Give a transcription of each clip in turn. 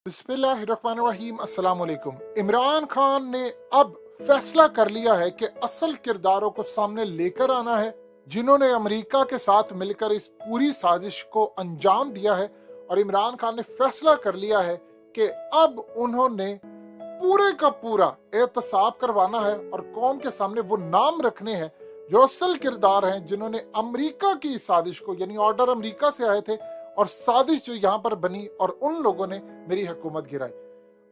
बिस्मिल्लाहिर्रहमानिर्रहीम अस्सलाम वालेकुम। इमरान खान ने अब फैसला कर लिया है कि असल किरदारों को सामने लेकर आना है, जिन्होंने अमेरिका के साथ मिलकर इस पूरी साजिश को अंजाम दिया है। और इमरान खान ने फैसला कर लिया है कि अब उन्होंने पूरे का पूरा एहतसाब करवाना है और कौम के सामने वो नाम रखने हैं जो असल किरदार हैं, जिन्होंने अमेरिका की साजिश को, यानी ऑर्डर अमेरिका से आए थे और साजिश जो यहाँ पर बनी और उन लोगों ने मेरी हुकूमत गिराई।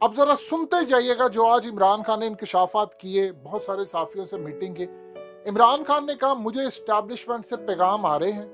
अब जरा सुनते जाइएगा जो आज इमरान खान ने इंकशाफात किए, बहुत सारे साफियों से मीटिंग की। इमरान खान ने कहा मुझे एस्टैब्लिशमेंट से पैगाम आ रहे हैं,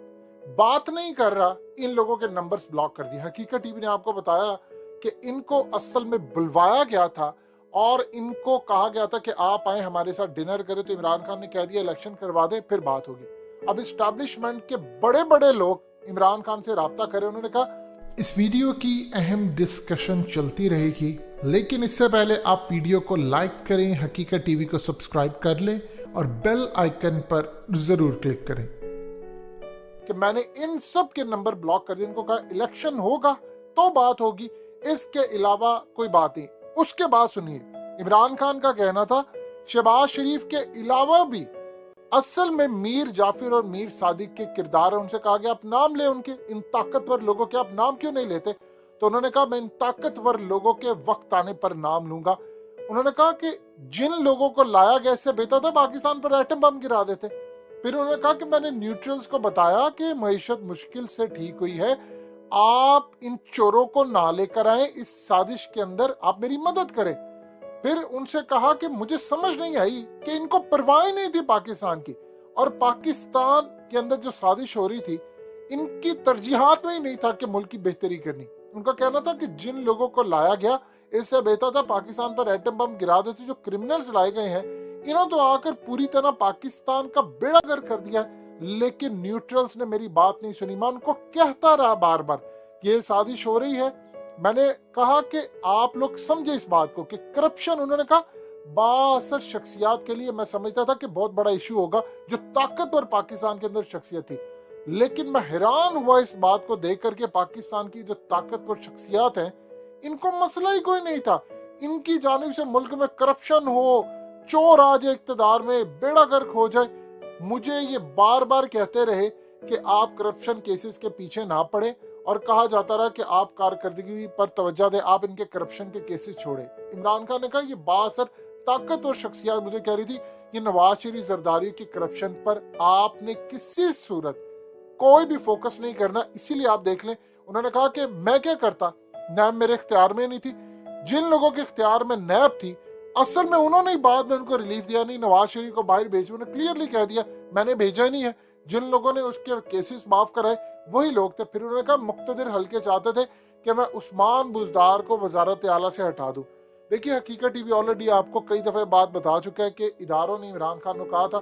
बात नहीं कर रहा, इन लोगों के नंबर्स ब्लॉक कर दिए। हकीकत टीवी ने आपको बताया कि इनको असल में बुलवाया गया था और इनको कहा गया था कि आप आए हमारे साथ डिनर करें, तो इमरान खान ने कह दिया इलेक्शन करवा दे फिर बात होगी। अब एस्टैब्लिशमेंट के बड़े बड़े लोग इमरान खान से राब्ता करें। उन्होंने कहा इस वीडियो की अहम डिस्कशन चलती रहेगी, लेकिन इससे पहले आप वीडियो को लाइक करें, हकीकत टीवी को सब्सक्राइब कर लें और बेल आइकन पर जरूर क्लिक करें। कि मैंने इन सब के नंबर ब्लॉक कर दिए। इनको कहा इलेक्शन होगा तो बात होगी, इसके अलावा कोई बात नहीं। उसके बाद सुनिए, इमरान खान का कहना था शहबाज शरीफ के अलावा भी असल में मीर जाफिर और मीर सादिक के किरदार है। उनसे कहा गया आप नाम ले उनके, इन ताकतवर लोगों के आप नाम क्यों नहीं लेते? तो उन्होंने कहा मैं इन ताकतवर लोगों के वक्त आने पर नाम लूंगा। उन्होंने कहा कि जिन लोगों को लाया गया इससे बेहतर था पाकिस्तान पर एटम बम गिरा देते। फिर उन्होंने कहा कि मैंने न्यूट्रल्स को बताया कि मईशत मुश्किल से ठीक हुई है, आप इन चोरों को ना लेकर आए, इस साजिश के अंदर आप मेरी मदद करें। फिर उनसे कहा कि मुझे समझ नहीं आई कि इनको परवाह नहीं थी पाकिस्तान की, और पाकिस्तान के अंदर जो साजिश हो रही थी इनकी तरजीहात में ही नहीं था कि मुल्क की बेहतरी करनी। उनका कहना था कि जिन लोगों को लाया गया इससे बेहतर था पाकिस्तान पर एटम बम गिरा देते। जो क्रिमिनल्स लाए गए हैं इन्होंने तो आकर पूरी तरह पाकिस्तान का बेड़ा गर्क कर दिया है, लेकिन न्यूट्रल्स ने मेरी बात नहीं सुनी। मैं उनको कहता रहा बार बार ये साजिश हो रही है। मैंने कहा कि आप लोग समझे इस बात को कि करप्शन, उन्होंने कहा बासर शख्सियात के लिए मैं समझता था कि बहुत बड़ा इशू होगा जो ताकतवर पाकिस्तान के अंदर शख्सियत थी, लेकिन मैं हैरान हुआ इस बात को देख करके पाकिस्तान की जो ताकतवर शख्सियात हैं इनको मसला ही कोई नहीं था। इनकी जानिब से मुल्क में करप्शन हो, चोर आ जाए इक्तदार में, बेड़ा गर्क हो जाए। मुझे ये बार बार कहते रहे कि आप करप्शन केसेस के पीछे ना पड़े, और कहा जाता रहा कि आप कारकर्दगी पर तवज्जो दें, आप इनके करप्शन के केसेस छोड़े। इमरान खान ने कहा ये बासर ताकतवर शख्सियत मुझे कह रही थी कि नवाज शरीफ जरदारी के करप्शन पर आपने किसी सूरत कोई भी फोकस नहीं करना, इसीलिए आप देख लें। उन्होंने कहा कि मैं क्या करता, नैब मेरे इख्तियार में नहीं थी, जिन लोगों के इख्तियार में नैब थी असल में उन्होंने ही बाद में उनको रिलीफ दिया। नहीं, नवाज शरीफ को बाहर भेजो, उन्होंने क्लियरली कह दिया मैंने भेजा ही नहीं है, जिन लोगों ने उसके केसेस माफ कराए वही लोग थे। फिर उन्होंने कहा मुक्तदिर हल्के चाहते थे कि मैं उस्मान बुजदार को वजारत आला से हटा दूं। देखिए, हकीकत टीवी ऑलरेडी आपको कई दफे बात बता चुका है कि इदारों ने इमरान खान को कहा था।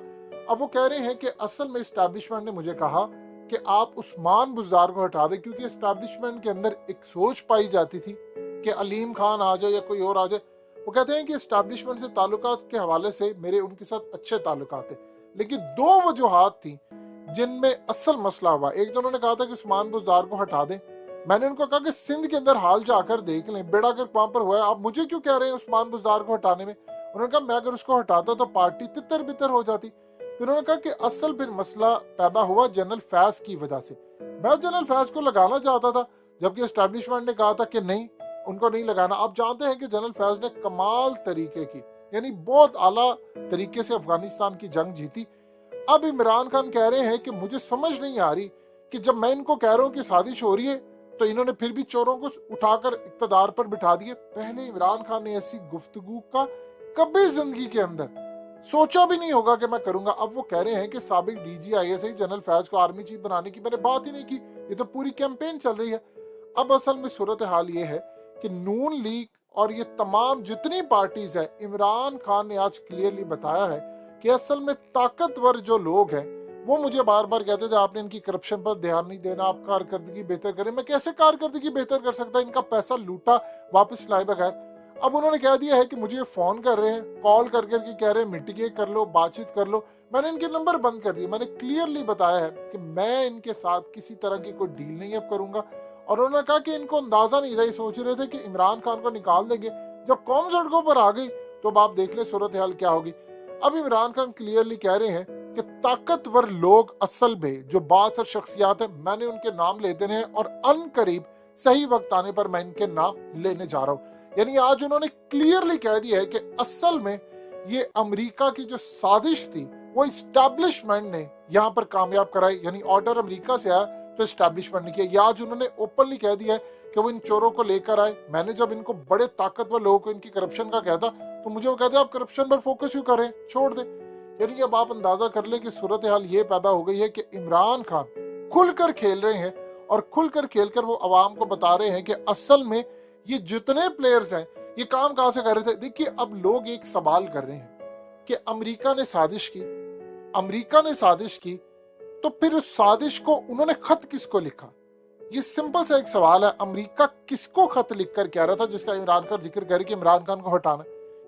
अब वो कह रहे हैं कि असल में एस्टैब्लिशमेंट ने मुझे कहा कि आप उस्मान बुजदार को हटा दें, क्योंकि एस्टैब्लिशमेंट के अंदर एक सोच पाई जाती थी कि अलीम खान आ जाए या कोई और आ जाए। वो कहते हैं कि एस्टैब्लिशमेंट से ताल्लुकात के हवाले से मेरे उनके साथ अच्छे ताल्लुकात थे, लेकिन दो वजूहात थी जिनमें असल मसला हुआ। एक तो उन्होंने कहा था कि उस्मान बुजदार को हटा दें। मैंने उनको कहा कि सिंध के अंदर हाल जाकर देख लें, बेड़ा गर्क वहां पर हुआ है, आप मुझे क्यों कह रहे हैं उस्मान बुजदार को हटाने में? उन्होंने कहा मैं अगर उसको हटाता तो पार्टी तितर बितर हो जाती। फिर उन्होंने कहा कि असल फिर मसला पैदा हुआ जनरल फैज की वजह से। मैं जनरल फैज को लगाना चाहता था, जबकि एस्टैब्लिशमेंट ने कहा था कि नहीं, उनको नहीं लगाना। आप जानते हैं कि जनरल फैज ने कमाल तरीके की, यानी बहुत आला तरीके से अफगानिस्तान की जंग जीती। अब इमरान खान कह रहे हैं कि मुझे समझ नहीं आ रही कि जब मैं इनको कह रहा हूं कि साजिश हो रही है तो इन्होंने फिर भी चोरों को उठाकर इक्तदार पर बिठा दिए। पहले इमरान खान ने ऐसी गुफ्तगू का कभी जिंदगी के अंदर सोचा भी नहीं होगा कि मैं करूंगा। अब वो कह रहे हैं कि साबिक DGISI जनरल फैज को आर्मी चीफ बनाने की मैंने बात ही नहीं की, ये तो पूरी कैंपेन चल रही है। अब असल में सूरत हाल ये है कि नून लीग और ये तमाम जितनी पार्टीज है, इमरान खान ने आज क्लियरली बताया है कि असल में ताकतवर जो लोग हैं वो मुझे बार बार कहते थे आपने इनकी करप्शन पर ध्यान नहीं देना, आप कारकर्दगी बेहतर करें। मैं कैसे कारकर्दगी बेहतर कर सकता, इनका पैसा लूटा वापस लाए बगैर। अब उन्होंने कह दिया है कि मुझे फोन कर रहे हैं, कॉल कर करके कह रहे हैं मिटिगेट कर लो, बातचीत कर लो। मैंने इनके नंबर बंद कर दिए। मैंने क्लियरली बताया है कि मैं इनके साथ किसी तरह की कोई डील नहीं अब करूंगा, और उन्होंने कहा कि इनको अंदाजा नहीं था, ये सोच रहे थे कि इमरान खान को निकाल देंगे, जब कौम सड़कों पर आ गई तो आप देख ले सूरत हाल क्या होगी। अब इमरान खान क्लियरली कह रहे हैं कि ताकतवर लोग असल में जो बासर शख्सियात है, मैंने उनके नाम ले देने हैं और अनकरीब सही वक्त आने पर मैं इनके नाम लेने जा रहा हूं। यानी आज उन्होंने क्लियरली कह दिया है कि असल में ये अमेरिका की जो साजिश थी वो इस्टेब्लिशमेंट ने यहाँ पर कामयाब कराई, यानी ऑर्डर अमेरिका से आया तो इस्टेब्लिशमेंट ने किया। आज उन्होंने ओपनली कह दिया है कि वो इन चोरों को लेकर आए। मैंने जब इनको बड़े ताकतवर लोगों को इनकी करप्शन का कहता तो मुझे वो कहते आप करप्शन पर फोकस क्यों करें, छोड़ दे। यानी अब आप अंदाजा कर ले कि सूरत हाल ये पैदा हो गई है कि इमरान खान खुलकर खेल रहे हैं और खुलकर खेलकर वो अवाम को बता रहे हैं कि असल में ये जितने प्लेयर्स हैं ये काम कहां से कर रहे थे। देखिए अब लोग एक सवाल कर रहे हैं कि अमेरिका ने साजिश की तो फिर उस साजिश को उन्होंने खत किसको लिखा। ये सिंपल सा एक सवाल है, अमेरिका किसको खत लिखकर कह रहा था जिसका इमरान खान जिक्र करे कि इमरान खान को हटाना,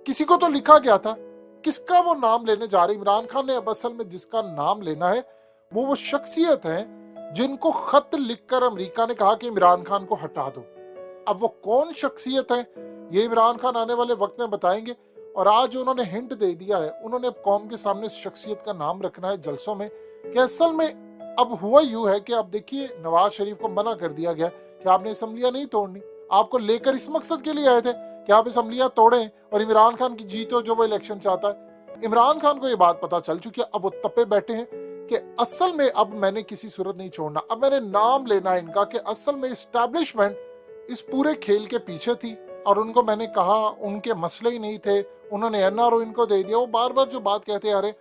किसी को तो लिखा गया था, किसका वो नाम लेने जा रहे इमरान खान ने। अब असल में जिसका नाम लेना है वो शख्सियत है जिनको खत लिखकर अमेरिका ने कहा कि इमरान खान को हटा दो। अब वो कौन शख्सियत है ये इमरान खान आने वाले वक्त में बताएंगे। और आज उन्होंने हिंट दे दिया है, उन्होंने अब कौम के सामने शख्सियत का नाम रखना है जलसों में कि असल में अब हुआ यूं है कि अब देखिए नवाज शरीफ को मना कर दिया गया कि आपने असेंबलियां नहीं तोड़नी, आपको लेकर इस मकसद के लिए आए थे कि आप असेंबलियां तोड़ें और इमरान खान की जीत हो जो वो इलेक्शन चाहता है। इमरान खान को ये बात पता चल चुकी है, अब वो तपे बैठे हैं कि असल में अब मैंने किसी सूरत नहीं छोड़ना, अब मैंने नाम लेना है इनका कि असल में इस्टेब्लिशमेंट इस पूरे खेल के पीछे थी और उनको मैंने कहा उनके मसले ही नहीं थे, उन्होंने एनआरओ इनको दे दिया। वो बार बार जो बात कहते आ रहे।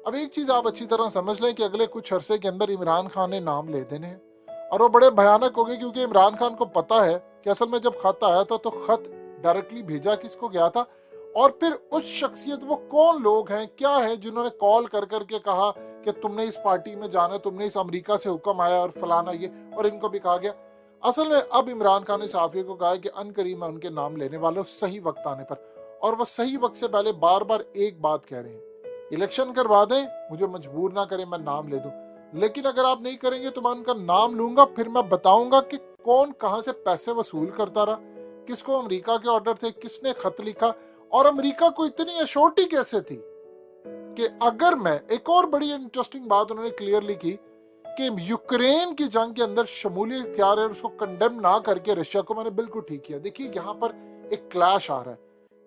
अब एक चीज आप अच्छी तरह समझ लें कि अगले कुछ अरसे के अंदर इमरान खान ने नाम ले देने हैं और वो बड़े भयानक हो गए, क्योंकि इमरान खान को पता है कि असल में जब खत आया था तो खत डायरेक्टली भेजा किसको गया था और फिर उस शख्सियत वो कौन लोग हैं क्या है जिन्होंने कॉल कर करके कहा कि तुमने इस पार्टी में जाना, तुमने इस अमेरिका से हुक्म आया और फलाना ये, और इनको भी कहा गया। असल में अब इमरान खान ने सहाफियों को कहा कि अनकरीब मैं उनके नाम लेने वाला हूं सही वक्त आने पर। और वह सही वक्त से पहले बार बार एक बात कह रहे हैं, इलेक्शन करवा दें, मुझे मजबूर ना करें, मैं नाम ले दूं, लेकिन अगर आप नहीं करेंगे तो मैं उनका नाम लूंगा, फिर मैं बताऊंगा कि कौन कहां से पैसे वसूल करता रहा, किसको अमेरिका के ऑर्डर थे, किसने खत लिखा और अमेरिका को इतनी अश्योरिटी कैसे थी कि अगर मैं, एक और बड़ी इंटरेस्टिंग बात उन्होंने क्लियरली की कि यूक्रेन की जंग के अंदर शमूलियत इख्तियार है, उसको कंडेम ना करके रशिया को मैंने बिल्कुल ठीक किया। देखिए यहाँ पर एक क्लैश आ रहा है।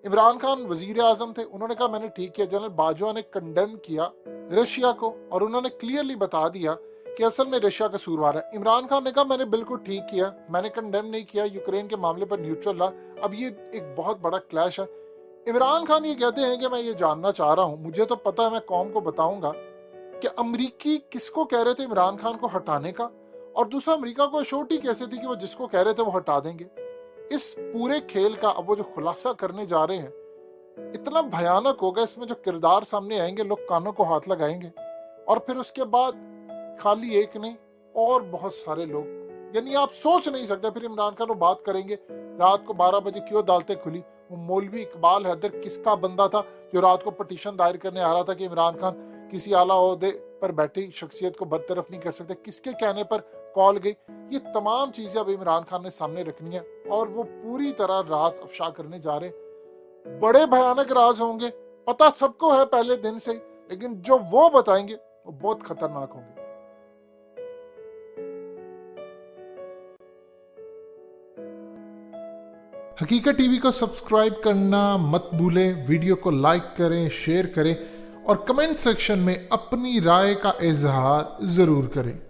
इमरान खान वजीर आजम थे, उन्होंने कहा मैंने ठीक किया, जनरल बाजवा ने कंडेम किया रशिया को और उन्होंने क्लियरली बता दिया कि असल में रशिया कसूरवार है। इमरान खान ने कहा मैंने बिल्कुल ठीक किया, मैंने कंडेम नहीं किया, यूक्रेन के मामले पर न्यूट्रल रहा। अब ये एक बहुत बड़ा क्लैश है। इमरान खान ये कहते हैं कि मैं ये जानना चाह रहा हूँ, मुझे तो पता है, मैं कौम को बताऊंगा कि अमरीकी किसको कह रहे थे इमरान खान को हटाने का, और दूसरा अमेरिका को अश्योरिटी कैसे थी कि वो जिसको कह रहे थे वो हटा देंगे। इस पूरे खेल का अब वो जो खुलासा करने जा रहे हैं इतना भयानक होगा, इसमें जो किरदार सामने आएंगे लोग कानों को हाथ लगाएंगे और फिर उसके बाद खाली एक नहीं और बहुत सारे लोग, यानी आप सोच नहीं सकते। फिर इमरान खान वो बात करेंगे रात को 12 बजे क्यों अदालतें खुली, वो मौलवी इकबाल हैदर किसका बंदा था जो रात को पटिशन दायर करने आ रहा था कि इमरान खान किसी आला ओहदे पर बैठी शख्सियत को बरतरफ नहीं कर सकते, किसके कहने पर कॉल गई। ये तमाम चीजें अब इमरान खान ने सामने रखनी है और वो पूरी तरह राज अफशा करने जा रहे हैं। बड़े भयानक राज होंगे, पता सबको है पहले दिन से, लेकिन जो वो बताएंगे वो बहुत खतरनाक होंगे। हकीकत टीवी को सब्सक्राइब करना मत भूलें, वीडियो को लाइक करें, शेयर करें और कमेंट सेक्शन में अपनी राय का इजहार जरूर करें।